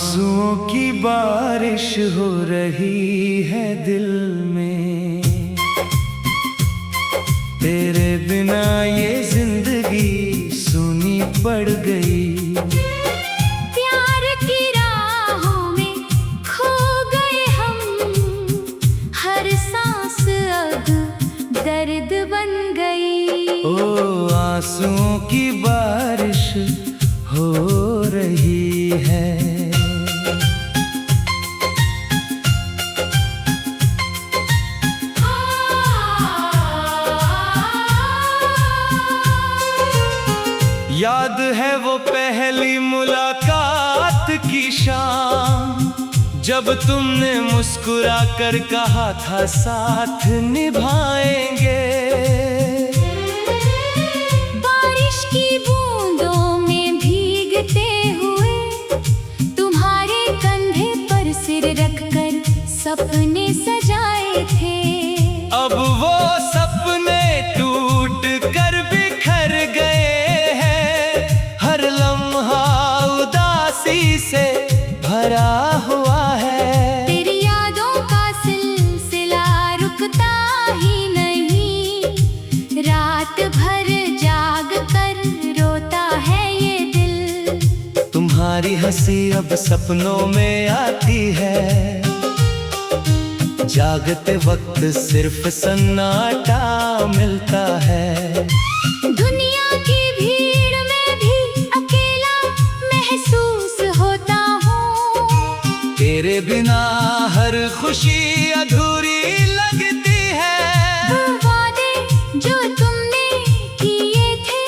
आंसुओं की बारिश हो रही है दिल में, तेरे बिना ये जिंदगी सूनी पड़ गई। प्यार की राहों में खो गए हम, हर सांस अब दर्द बन गई। ओ आंसुओं की बारिश हो रही है। याद है वो पहली मुलाकात की शाम, जब तुमने मुस्कुरा कर कहा था साथ निभाएंगे। बारिश की बूंदों में भीगते हुए तुम्हारे कंधे पर सिर रखकर सपने सजाए थे। अब वो सपने टूट कर बिखर गए हैं, हर लम्हा उदासी से भरा हुआ है। तेरी यादों का सिलसिला रुकता ही नहीं, रात भर जाग कर रोता है ये दिल। तुम्हारी हंसी अब सपनों में आती है, जागते वक्त सिर्फ सन्नाटा मिलता है। दुनिया की भीड़ में भी अकेला महसूस होता हूँ, तेरे बिना हर खुशी अधूरी लगती है। वो वादे जो तुमने किए थे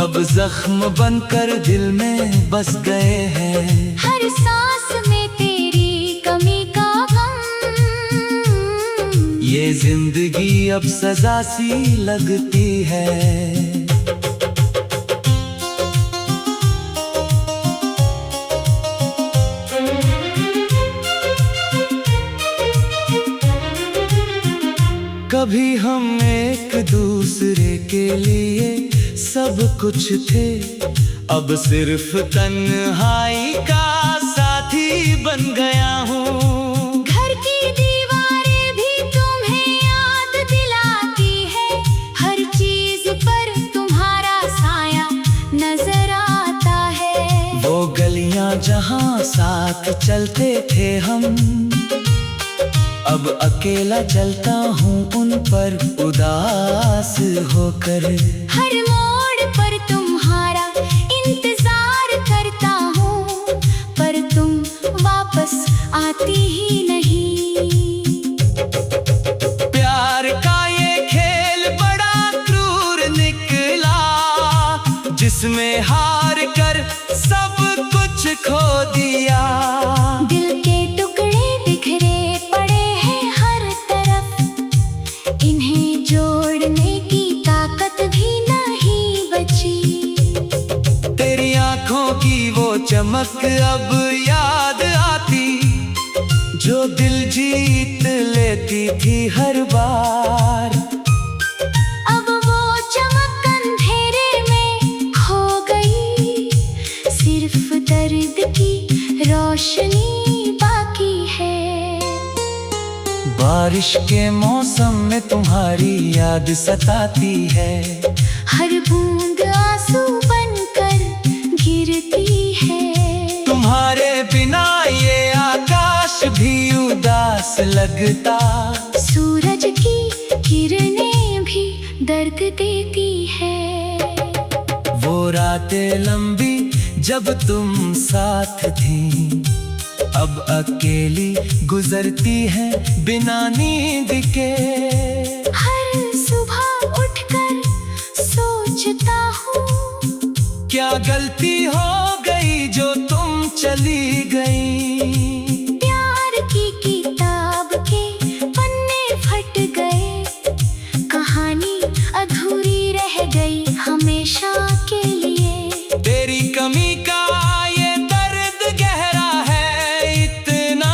अब जख्म बनकर दिल में बस गए हैं। हर सांस में तेरी कमी का गम, ये जिंदगी अब सजा सी लगती है। कभी हम एक दूसरे के लिए सब कुछ थे, अब सिर्फ तन्हाई का साथी बन गया हूँ। घर की दीवारें भी तुम्हें याद दिलाती है, हर चीज पर तुम्हारा साया नजर आता है। वो गलियां जहाँ साथ चलते थे हम, अब अकेला चलता हूँ उन पर उदास होकर। हर मोड़ पर तुम्हारा इंतजार करता हूँ, पर तुम वापस आती ही नहीं। प्यार का ये खेल बड़ा क्रूर निकला, जिसमें हार कर सब कुछ खो दिया। दिल के टुकड़े बिखरे पड़े हैं हर तरफ, इन्हें जोड़ने की ताकत भी नहीं बची। तेरी आंखों की वो चमक अब याद आती, जो दिल जीत लेती थी हर बार। अब वो चमक अंधेरे में खो गई, सिर्फ दर्द की रोशनी बाकी है। बारिश के मौसम में तुम्हारी याद सताती है, हर बूंद आंसू बनकर गिरती है। तुम्हारे बिना ये आकाश भी उदास लगता। सूरज की किरणें भी दर्द देती है। वो रातें लंबी जब तुम साथ थी, अब अकेली गुजरती है बिना नींद के। हर सुबह उठकर सोचता हूँ, क्या गलती हो गई जो तुम चली गई। प्यार की किताब के पन्ने फट गए, कहानी अधूरी रह गई हमेशा के लिए। तेरी कमी का ये दर्द गहरा है इतना,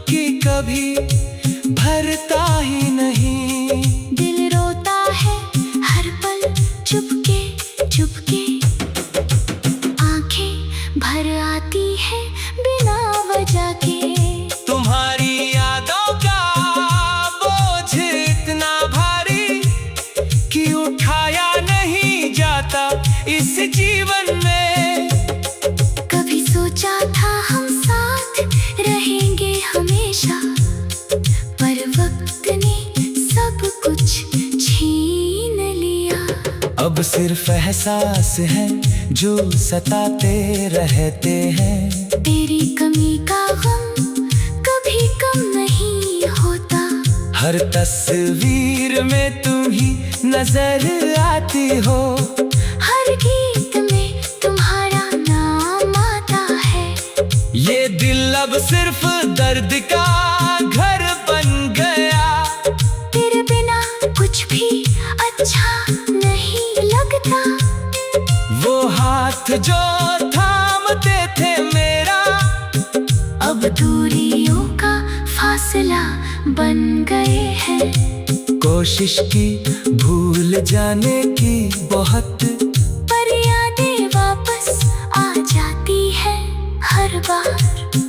कि कभी भरता ही नहीं। दिल रोता है हर पल चुपके चुपके, आंखें भर आती है बिना इस जीवन में। कभी सोचा था हम साथ रहेंगे हमेशा, पर वक्त ने सब कुछ छीन लिया। अब सिर्फ एहसास है जो सताते रहते हैं। तेरी कमी का गम कभी कम नहीं होता। हर तस्वीर में तुम ही नजर आती हो। हर गीत में तुम्हारा नाम आता है। ये दिल अब सिर्फ दर्द का घर बन गया। तेरे बिना कुछ भी अच्छा नहीं लगता। वो हाथ जो थामते थे मेरा, अब दूरियों का फासला बन गए हैं। कोशिश की भूल जाने की बहुत, पर यादें वापस आ जाती है हर बार।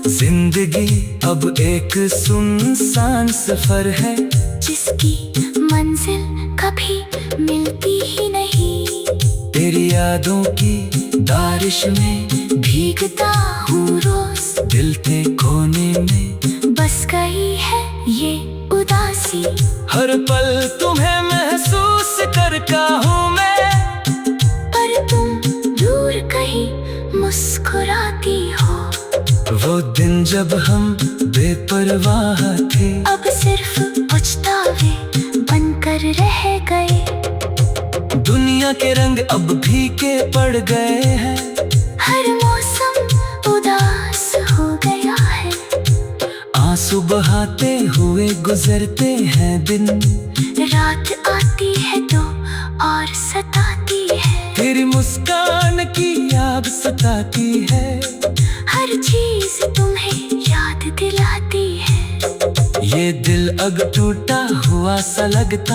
जिंदगी अब एक सुनसान सफर है, जिसकी मंजिल कभी मिलती ही नहीं। तेरी यादों की बारिश में भीगता हूँ रोज, दिल के कोने में बस गई है ये उदासी। हर पल तुम्हें महसूस करता हूँ मैं, पर तुम दूर कहीं मुस्कुराती हो। वो दिन जब हम बेपरवाह थे, अब सिर्फ पछतावे बनकर रह गए। दुनिया के रंग अब फीके पड़ गए हैं। हर मौसम उदास हो गया है। आंसू बहाते हुए गुजरते हैं दिन, रात आती है तो और सताती है। तेरी मुस्कान की याद सताती है। हर चीज तुम्हें याद दिलाती है। ये दिल अब टूटा हुआ सा लगता,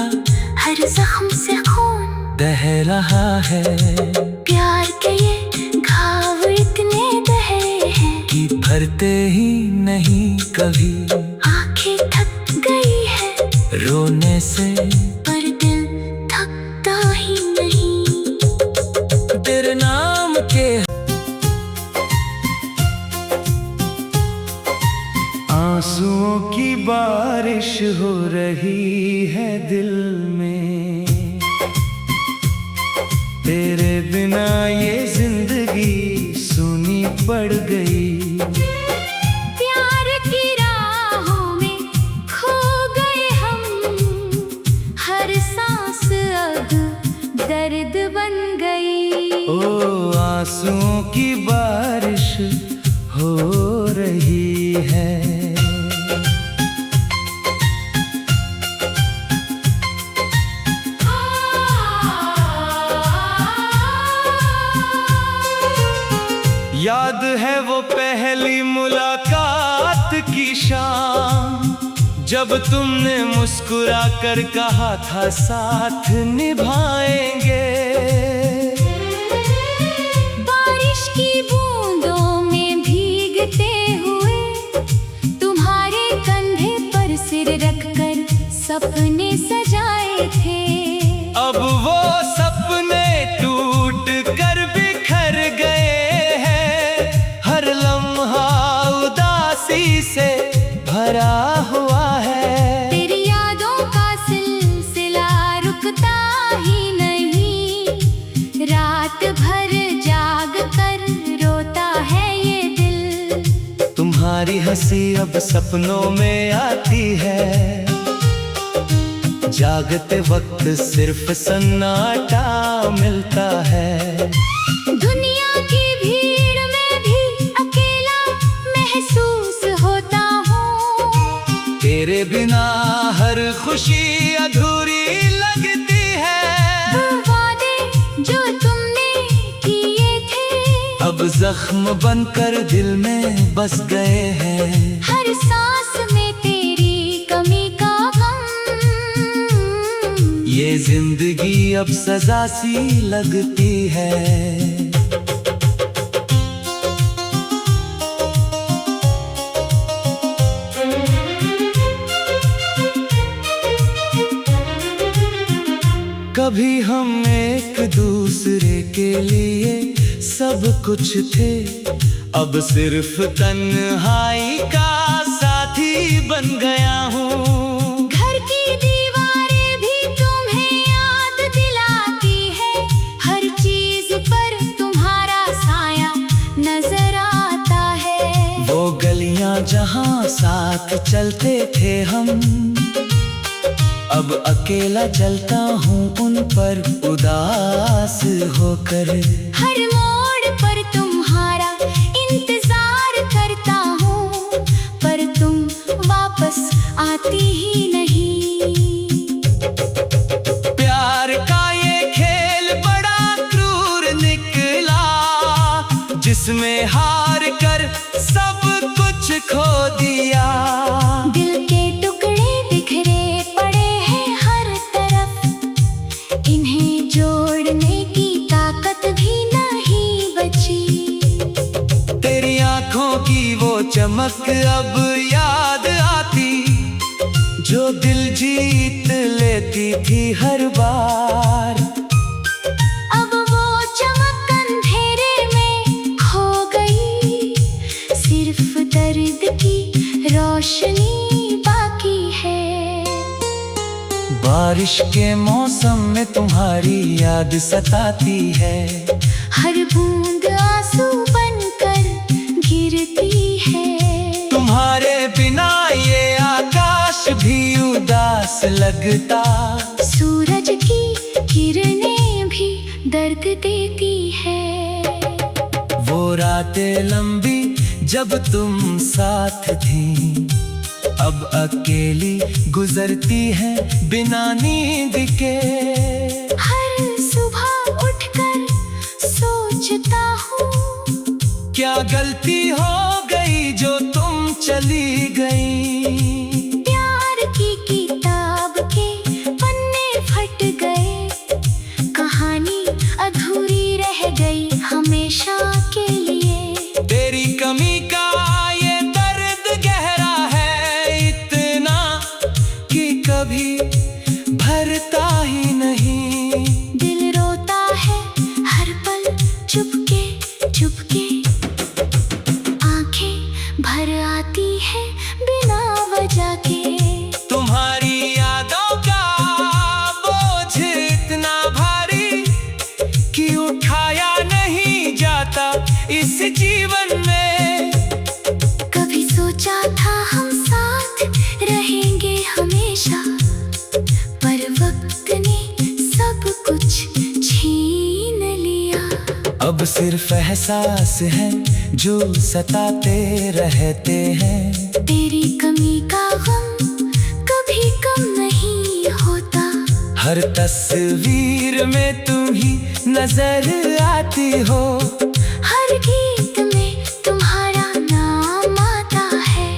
हर जख्म से खून बह रहा है। प्यार के ये घाव इतने गहरे हैं कि भरते ही नहीं कभी। आंखें थक गई है रोने से, पर दिल थकता ही नहीं। तेरे नाम के आंसुओं की बारिश हो रही है दिल में। तेरे बिना ये जिंदगी सूनी पड़ गई। प्यार की राहों में खो गए हम, हर सांस अब दर्द बन गई। ओ आंसुओं की बारिश हो रही है। याद है वो पहली मुलाकात की शाम, जब तुमने मुस्कुरा कर कहा था साथ निभाएंगे। बारिश की बूंदों में भीगते हुए तुम्हारे कंधे पर सिर रखकर सपने सजाए थे। अब वो सपने टूट कर बिखर गए हैं। हर लम्हा उदासी से भरा हुआ है। तेरी यादों का सिलसिला रुकता ही नहीं। रात भर जाग कर रोता है ये दिल। तुम्हारी हंसी अब सपनों में आती है। जागते वक्त सिर्फ सन्नाटा मिलता है। दुनिया की भीड़ में भी अकेला महसूस होता हूँ। तेरे बिना हर खुशी अधूरी लगती है। वो वादे जो तुमने किए थे अब जख्म बनकर दिल में बस गए हैं। हर सांस में तेरी कमी का गम। ये जिंदगी अब सजा सी लगती है। कभी हम एक दूसरे के लिए सब कुछ थे, अब सिर्फ तन्हाई का साथी बन गया हूँ। घर की दीवारें भी तुम्हें याद दिलाती है, हर चीज पर तुम्हारा साया नजर आता है। वो गलियां जहाँ साथ चलते थे हम, अब अकेला चलता हूँ उन पर उदास होकर। हर मोड़ पर तुम्हारा इंतजार करता हूँ, पर तुम वापस आती ही नहीं। प्यार का ये खेल बड़ा क्रूर निकला, जिसमें हार कर सब कुछ खो दिया। दिल के टुकड़े बिखरे पड़े हैं हर तरफ, इन्हें जोड़ने की ताकत भी नहीं बची। तेरी आंखों की वो चमक अब याद आती, जो दिल जीत लेती थी हर बार। अब वो चमक अंधेरे में खो गई, सिर्फ दर्द की रोशनी बाकी है। बारिश के मौसम में तुम्हारी याद सताती है, हर बूंद आंसू बनकर गिरती है। तुम्हारे बिना ये आकाश भी उदास लगता। सूरज की किरणें भी दर्द देती है। वो रातें लंबी जब तुम साथ थी, अब अकेली गुजरती है बिना नींद के। हर सुबह उठकर सोचता हूँ, क्या गलती हो गई जो तुम चली गई। प्यार की किताब के पन्ने फट गए, कहानी अधूरी रह गई हमेशा के लिए। तेरी कमी का ये दर्द गहरा है इतना, कि कभी भरता ही नहीं। दिल रोता है हर पल चुपके चुपके, आंखें भर आती है बिना वजह के। तुम्हारी यादों का बोझ इतना भारी, कि उठाया नहीं जाता इस जीवन में। कभी सोचा था हम साथ रहेंगे हमेशा, पर वक्त ने सब कुछ छीन लिया। अब सिर्फ एहसास है जो सताते रहते हैं। तेरी कमी का गम कभी कम नहीं होता, हर तस्वीर में तुम ही नजर आती हो। हर गीत में तुम्हारा नाम आता है।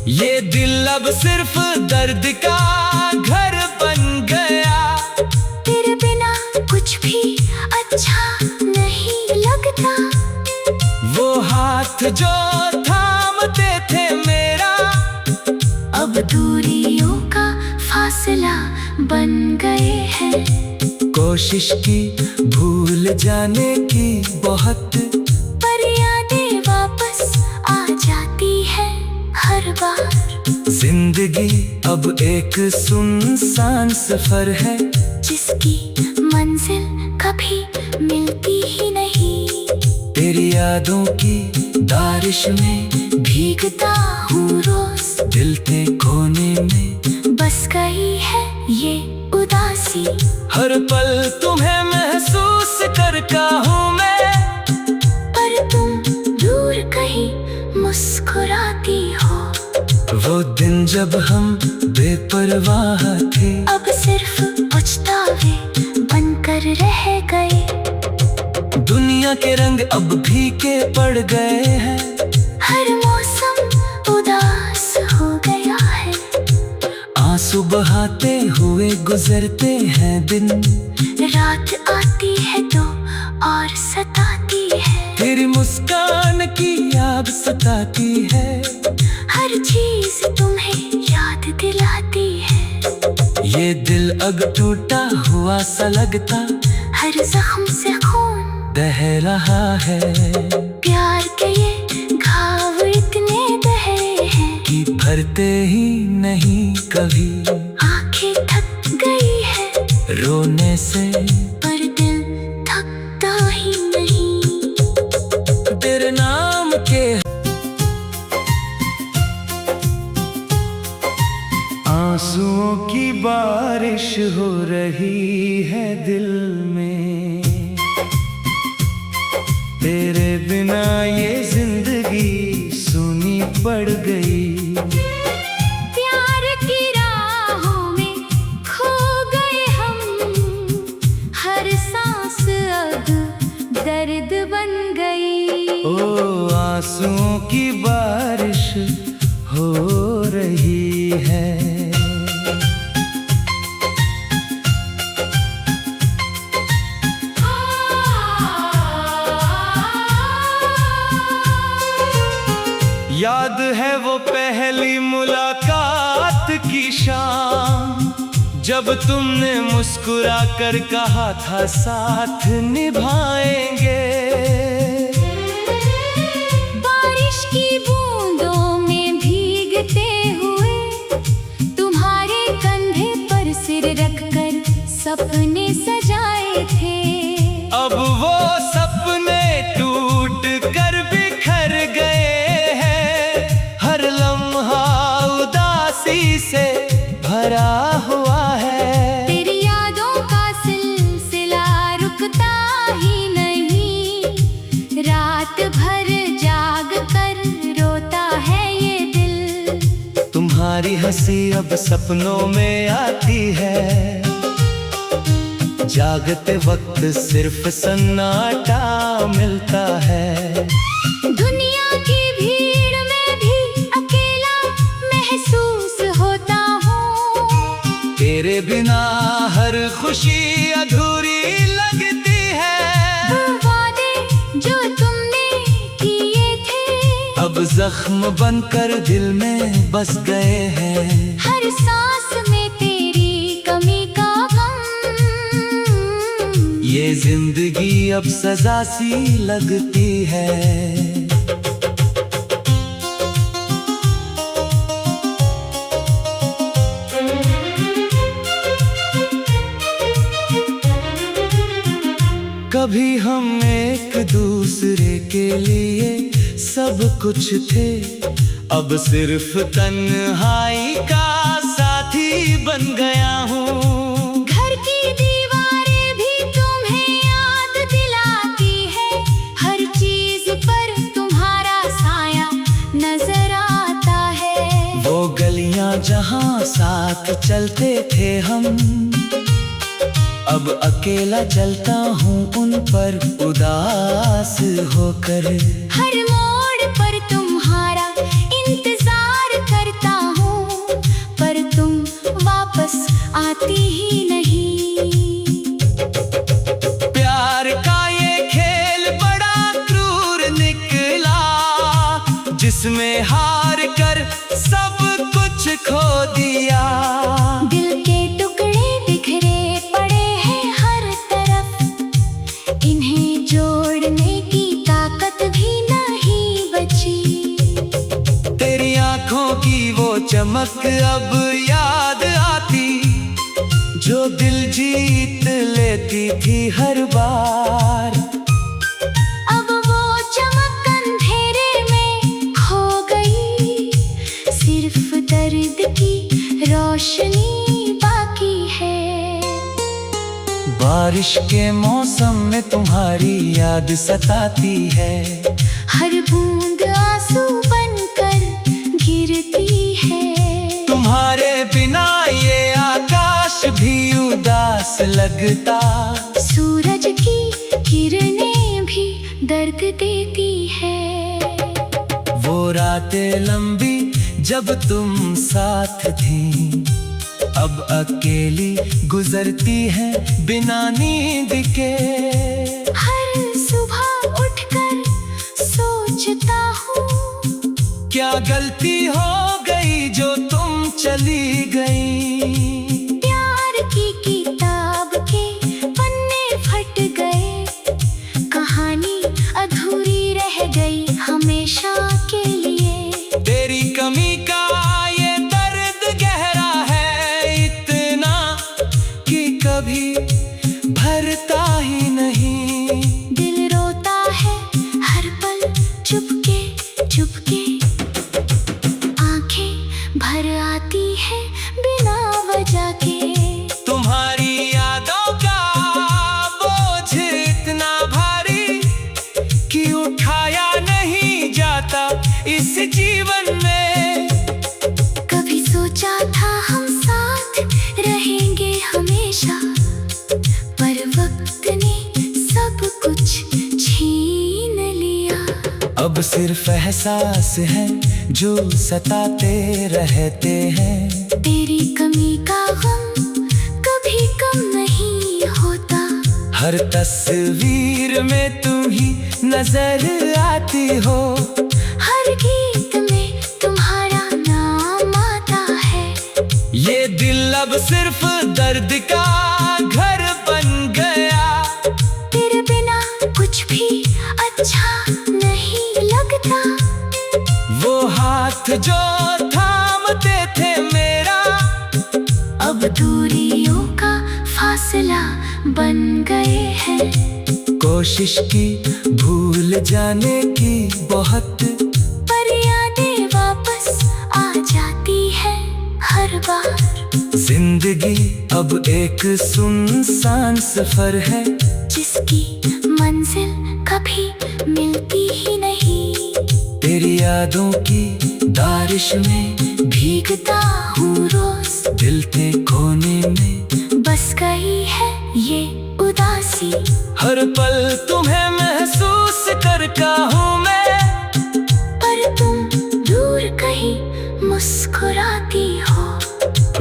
ये दिल अब सिर्फ दर्द का घर बन गया। तेरे बिना कुछ भी अच्छा नहीं लगता। वो हाथ जो थामते थे मेरा, अब दूरियों का फासला बन गए हैं। कोशिश की भूल जाने की बहुत, पर यादें वापस आ जाती है हर बार। जिंदगी अब एक सुनसान सफर है, जिसकी मंजिल कभी मिलती ही नहीं। तेरी यादों की बारिश में भीगता हूँ रोज, दिल के कोने में बस गई है ये उदासी। हर पल तुम्हें महसूस करता हूँ मैं, पर तुम दूर कहीं मुस्कुराती हो। वो दिन जब हम बेपरवाह थे, अब सिर्फ पछतावे बनकर रह गए। दुनिया के रंग अब फीके पड़ गए हैं। हर मौसम उदास हो गया है। आंसू बहाते हुए गुजरते हैं दिन, रात आती है तो और सताती है। तेरी मुस्कान की याद सताती है। हर चीज तुम्हें याद दिलाती है। ये दिल अब टूटा हुआ सा लगता, हर हर जख्म से खून बह रहा है प्यार के ये घाव इतने गहरे हैं कि भरते ही नहीं कभी आंखें थक गई है रोने से पर दिल थकता ही नहीं तेरे नाम के आंसुओं की बारिश हो रही है दिल में तेरे बिना ये जिंदगी सूनी पड़ गई प्यार की राहों में खो गए हम हर सांस अब दर्द बन गई ओ आंसुओं की बारिश हो रही है याद है वो पहली मुलाकात की शाम जब तुमने मुस्कुरा कर कहा था साथ निभाएंगे बारिश की बूंदों में भीगते हुए तुम्हारे कंधे पर सिर रखकर सपने सजाए थे अब वो सपने टूट कर बिखर गए से भरा हुआ है तेरी यादों का सिलसिला रुकता ही नहीं रात भर जाग कर रोता है ये दिल तुम्हारी हंसी अब सपनों में आती है जागते वक्त सिर्फ सन्नाटा मिलता है दुनिया की भीड़ में भी अकेला महसूस होता हूँ तेरे बिना हर खुशी अधूरी लगती है वो वादे जो तुमने किए थे अब जख्म बनकर दिल में बस गए हैं हर सांस में तेरी कमी का गम ये जिंदगी अब सजा सी लगती है कभी हम एक दूसरे के लिए सब कुछ थे अब सिर्फ तन्हाई का साथी बन गया हूँ घर की दीवारें भी तुम्हें याद दिलाती है हर चीज पर तुम्हारा साया नजर आता है वो गलियां जहाँ साथ चलते थे हम अब अकेला चलता हूँ उन पर उदास होकर हर मोड़ पर तुम्हारा इंतजार करता हूँ पर तुम वापस आती ही नहीं प्यार का ये खेल बड़ा क्रूर निकला जिसमें हार कर सब कुछ खो दिया दिल के टुकड़े बिखरे पड़े हैं हर तरफ इन्हें जोड़ने की ताकत भी नहीं बची तेरी आंखों की वो चमक अब याद आती जो दिल जीत लेती थी हर बार अब वो चमक अंधेरे में खो गई सिर्फ दर्द की रोशनी बाकी है बारिश के मौसम में तुम्हारी याद सताती है हर बूंद आंसू बनकर गिरती है तुम्हारे बिना ये आकाश भी उदास लगता सूरज की किरणें भी दर्द देती है वो रातें लंबी जब तुम साथ थी अब अकेली गुजरती है बिना नींद के हर सुबह उठकर सोचता हूँ क्या गलती हो गई जो तुम चली गई प्यार की किताब के पन्ने फट अब सिर्फ एहसास है जो सताते रहते हैं। तेरी कमी का गम कभी कम नहीं होता। हर तस्वीर में तुम ही नजर आती हो। हर गीत में तुम्हारा नाम आता है। ये दिल अब सिर्फ दर्द का घर बन गया। तेरे बिना कुछ भी अच्छा नहीं लगता। वो हाथ जो थामते थे मेरा, अब दूरियों का फासला बन गए हैं। कोशिश की भूल जाने की बहुत, पर यादें वापस आ जाती है हर बार। जिंदगी अब एक सुनसान सफर है, जिसकी मंजिल कभी मिलती ही नहीं। तेरी यादों की बारिश में भीगता हूँ रोज, दिल के कोने में बस गई है ये उदासी। हर पल तुम्हें महसूस करता हूँ मैं, पर तुम दूर कहीं मुस्कुराती हो।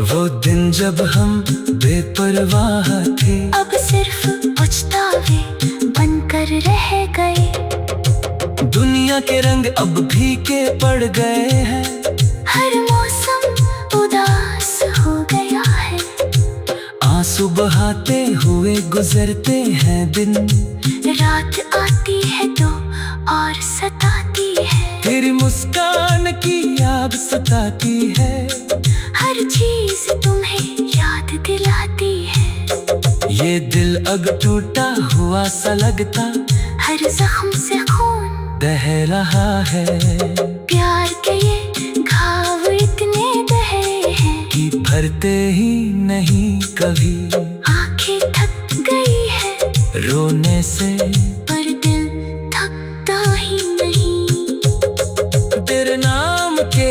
वो दिन जब हम बेपरवाह थे, अब सिर्फ पछतावे बनकर रह गए। दुनिया के रंग अब फीके पड़ गए हैं। हर मौसम उदास हो गया है। आंसू बहाते हुए गुजरते हैं दिन, रात आती है तो और सताती है। तेरी मुस्कान की याद सताती है। हर चीज तुम्हें याद दिलाती है। ये दिल अब टूटा हुआ सा लगता, हर जख्म से खून बह रहा है। प्यार के ये घाव इतने गहरे हैं कि भरते ही नहीं कभी। आंखें थक गई है रोने से, पर दिल थकता ही नहीं। तेरे नाम के